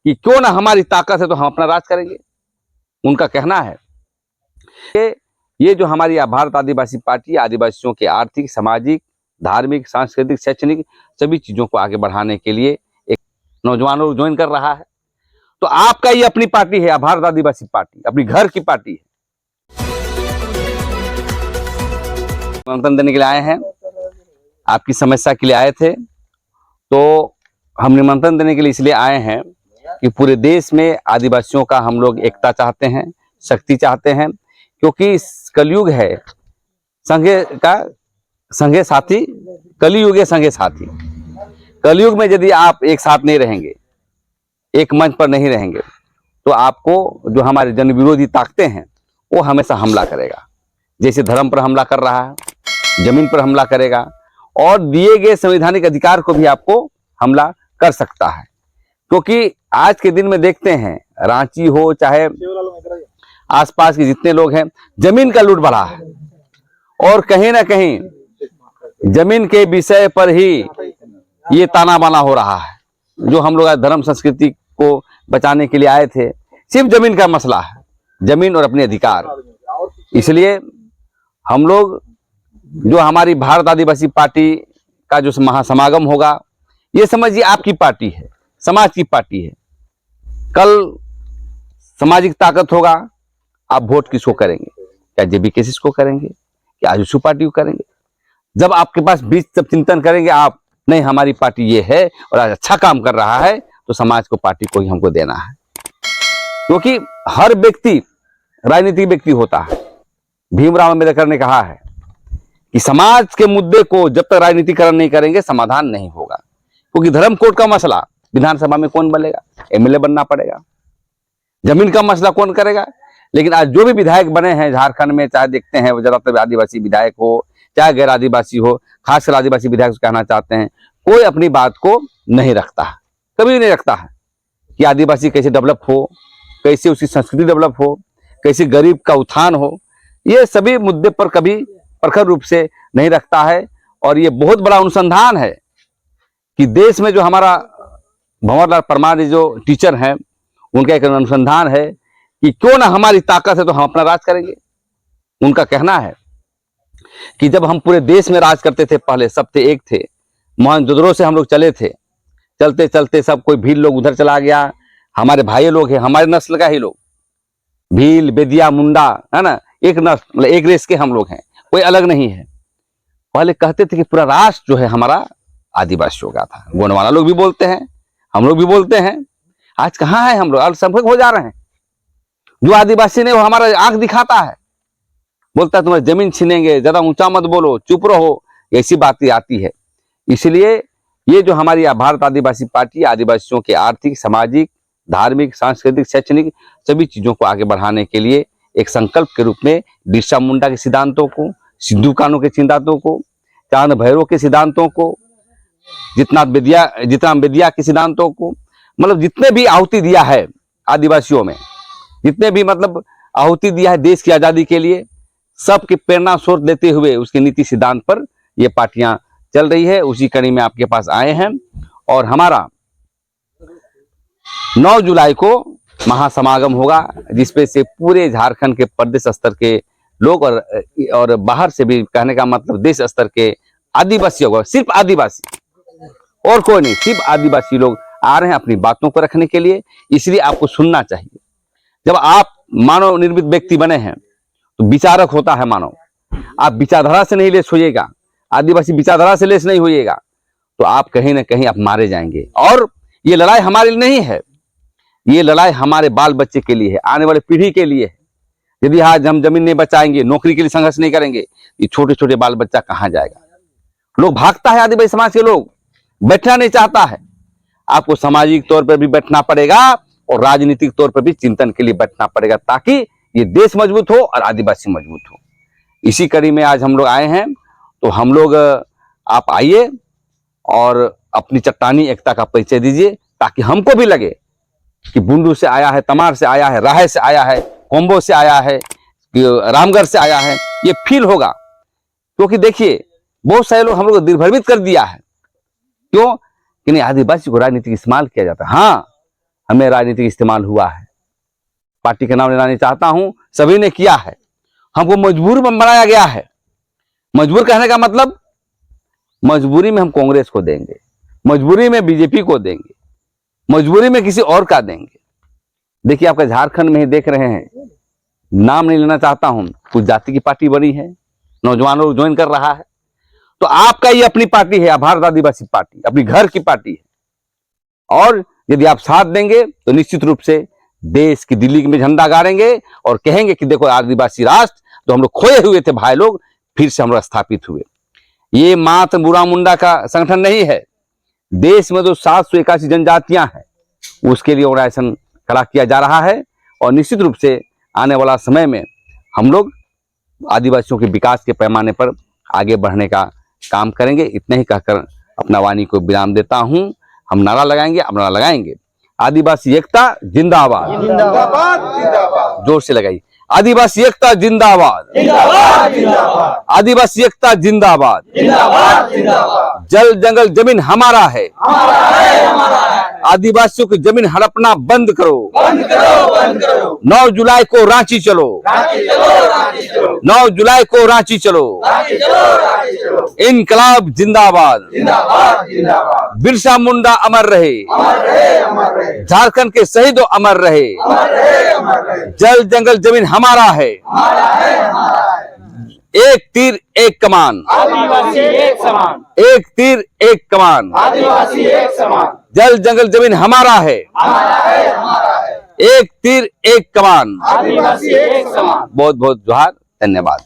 कि क्यों ना हमारी ताकत है तो हम अपना राज करेंगे। उनका कहना है ये जो हमारी भारत आदिवासी पार्टी आदिवासियों के आर्थिक, सामाजिक, धार्मिक, सांस्कृतिक, शैक्षणिक सभी चीजों को आगे बढ़ाने के लिए एक नौजवानों को ज्वाइन कर रहा है। तो आपका ये अपनी पार्टी है, भारत आदिवासी पार्टी अपनी घर की पार्टी है। निमंत्रण देने के लिए आए हैं, आपकी समस्या के लिए आए थे। तो हम निमंत्रण देने के लिए इसलिए आए हैं कि पूरे देश में आदिवासियों का हम लोग एकता चाहते हैं, शक्ति चाहते हैं, क्योंकि कलयुग है संगे साथी, कलयुग है संगे साथी। कलयुग में यदि आप एक साथ नहीं रहेंगे, एक मंच पर नहीं रहेंगे, तो आपको जो हमारे जन विरोधी ताकतें हैं वो हमेशा हमला करेगा। जैसे धर्म पर हमला कर रहा है, जमीन पर हमला करेगा और दिए गए संवैधानिक अधिकार को भी आपको हमला कर सकता है। क्योंकि आज के दिन में देखते हैं, रांची हो चाहे आसपास के जितने लोग हैं, जमीन का लूट बढ़ा है और कहीं ना कहीं जमीन के विषय पर ही ये ताना बाना हो रहा है। जो हम लोग आज धर्म संस्कृति को बचाने के लिए आए थे, सिर्फ जमीन का मसला है, जमीन और अपने अधिकार। इसलिए हम लोग जो हमारी भारत आदिवासी पार्टी का जो महासमागम होगा, ये समझिए आपकी पार्टी है, समाज की पार्टी है। कल सामाजिक ताकत होगा, आप वोट किसको करेंगे? क्या जेबीकेसी को करेंगे, क्या आजसू पार्टी को करेंगे? जब आपके पास बीच जब चिंतन करेंगे आप, नहीं हमारी पार्टी ये है और आज अच्छा काम कर रहा है, तो समाज को, पार्टी को ही हमको देना है। क्योंकि हर व्यक्ति राजनीतिक व्यक्ति होता है। भीमराव अम्बेडकर ने कहा है कि समाज के मुद्दे को जब तक राजनीतिकरण नहीं करेंगे समाधान नहीं होगा। क्योंकि धर्म कोड का मसला विधानसभा में कौन बनेगा? एमएलए बनना पड़ेगा। जमीन का मसला कौन करेगा? लेकिन आज जो भी विधायक बने हैं झारखंड में, चाहे देखते हैं वो ज्यादातर आदिवासी विधायक हो चाहे गैर आदिवासी हो, खासकर आदिवासी विधायक कहना चाहते हैं, कोई अपनी बात को नहीं रखता है, कभी नहीं रखता है कि आदिवासी कैसे डेवलप हो, कैसे उसकी संस्कृति डेवलप हो, कैसे गरीब का उत्थान हो। ये सभी मुद्दे पर कभी प्रखर रूप से नहीं रखता है। और ये बहुत बड़ा अनुसंधान है कि देश में जो हमारा भंवरलाल परमार जो टीचर हैं, उनका एक अनुसंधान है कि क्यों ना हमारी ताकत है तो हम अपना राज करेंगे। उनका कहना है कि जब हम पूरे देश में राज करते थे, पहले सब थे, एक थे, मोहनजोदड़ो से हम लोग चले थे, चलते चलते सब कोई भील लोग उधर चला गया, हमारे भाई लोग हैं, हमारे नस्ल का ही लोग, भील, बेदिया, मुंडा, है ना, एक नस्ल, मतलब एक रेस के हम लोग हैं, कोई अलग नहीं है। पहले कहते थे कि पूरा राष्ट्र जो है हमारा आदिवासियों का था। गोंडवाना लोग भी बोलते हैं, हम लोग भी बोलते हैं। आज कहाँ है हम लोग? अल्पसंख्यक हो जा रहे हैं। जो आदिवासी ने वो हमारा आंख दिखाता है, बोलता है तुम्हारी जमीन छीनेंगे, ज्यादा ऊंचा मत बोलो, चुप रहो, ऐसी बातें आती है। इसलिए ये जो हमारी भारत आदिवासी पार्टी आदिवासियों के आर्थिक, सामाजिक, धार्मिक, सांस्कृतिक, शैक्षणिक सभी चीजों को आगे बढ़ाने के लिए एक संकल्प के रूप में बिरसा मुंडा के सिद्धांतों को, सिद्धू कान्हू के सिद्धांतों को, चांद भैरव के सिद्धांतों को, जितना बेदिया के सिद्धांतों को, मतलब जितने भी आहुति दिया है आदिवासियों में, जितने भी मतलब आहुति दिया है देश की आजादी के लिए, सबकी प्रेरणा स्रोत देते हुए उसके नीति सिद्धांत पर ये पार्टियां चल रही है। उसी कड़ी में आपके पास आए हैं। और हमारा 9 जुलाई को महासमागम होगा, जिसपे से पूरे झारखंड के प्रदेश स्तर के लोग और बाहर से भी, कहने का मतलब देश स्तर के आदिवासी होगा, सिर्फ आदिवासी और कोई नहीं, सिर्फ आदिवासी लोग आ रहे हैं अपनी बातों को रखने के लिए। इसलिए आपको सुनना चाहिए। जब आप मानव निर्मित व्यक्ति बने हैं तो विचारक होता है मानव। आप विचारधारा से नहीं लेस होइएगा, आदिवासी विचारधारा से लेस नहीं होइएगा, तो आप कहीं ना कहीं आप मारे जाएंगे। और ये लड़ाई हमारे लिए नहीं है, ये लड़ाई हमारे बाल बच्चे के लिए है, आने वाले पीढ़ी के लिए है। यदि आज हम जमीन नहीं बचाएंगे, नौकरी के लिए संघर्ष नहीं करेंगे, ये छोटे छोटे बाल बच्चा कहाँ जाएगा? लोग भागता है, आदिवासी समाज के लोग बैठना नहीं चाहता है। आपको सामाजिक तौर पर भी बैठना पड़ेगा और राजनीतिक तौर पर भी चिंतन के लिए बैठना पड़ेगा, ताकि ये देश मजबूत हो और आदिवासी मजबूत हो। इसी कड़ी में आज हम लोग आए हैं। तो हम लोग, आप आइए और अपनी चट्टानी एकता का परिचय दीजिए, ताकि हमको भी लगे कि बुंडू से आया है, तमार से आया है, राहे से आया है, कोम्बो से आया है, रामगढ़ से आया है, ये फील होगा। क्योंकि देखिए बहुत सारे लोग हम लोग को दिग्भ्रमित कर दिया है। क्यों? कि नहीं, आदिवासी को राजनीतिक इस्तेमाल किया जाता है। हाँ, हमें राजनीतिक इस्तेमाल हुआ है। पार्टी का नाम लेना नहीं चाहता हूं, सभी ने किया है। हमको मजबूर बनाया गया है। मजबूर कहने का मतलब, मजबूरी में हम कांग्रेस को देंगे, मजबूरी में बीजेपी को देंगे, मजबूरी में किसी और का देंगे। देखिए, आपका झारखंड में ही देख रहे हैं, नाम नहीं लेना चाहता हूं, कुछ जाति की पार्टी बनी है, नौजवान लोग ज्वाइन कर रहा है। तो आपका ये अपनी पार्टी है, भारत आदिवासी पार्टी अपनी घर की पार्टी है। और यदि आप साथ देंगे तो निश्चित रूप से देश की दिल्ली में झंडा गाड़ेंगे और कहेंगे कि देखो, आदिवासी राष्ट्र तो हम लोग खोए हुए थे भाई लोग, फिर से हम लोग स्थापित हुए। ये मात्र बुरा मुंडा का संगठन नहीं है। देश में जो 781 जनजातियां हैं, उसके लिए ऑर्गेनाइजेशन खड़ा किया जा रहा है। और निश्चित रूप से आने वाला समय में हम लोग आदिवासियों के विकास के पैमाने पर आगे बढ़ने का काम करेंगे। इतना ही कहकर अपना वाणी को विराम देता हूं। हम नारा लगाएंगे, अब नारा लगाएंगे, आदिवासी एकता जिंदाबाद, जिंदाबाद जिंदाबाद, जोर से लगाइए, आदिवासी एकता जिंदाबाद, जिंदाबाद जिंदाबाद, आदिवासी एकता जिंदाबाद, जिंदाबाद जिंदाबाद। जल जंगल जमीन हमारा है, हमारा है, हमारा है। आदिवासियों की जमीन हड़पना बंद करो, बंद करो, बंद करो। 9 जुलाई को रांची चलो, रांची चलो, रांची चलो। 9 जुलाई को रांची चलो, रांची चलो, रांची चलो। इनकलाब जिंदाबाद, जिंदाबाद जिंदाबाद। बिरसा मुंडा अमर रहे, अमर रहे, अमर रहे। झारखंड के शहीदों अमर रहे, अमर रहे, अमर रहे। जल जंगल जमीन हमारा है, हमारा है, हमारा है। एक तीर एक कमान, आदिवासी एक समान। एक तीर एक कमान, आदिवासी एक समान। जल जंगल जमीन हमारा है, हमारा है, हमारा है। एक तीर एक कमान, आदिवासी एक समान। बहुत बहुत जोहार, धन्यवाद।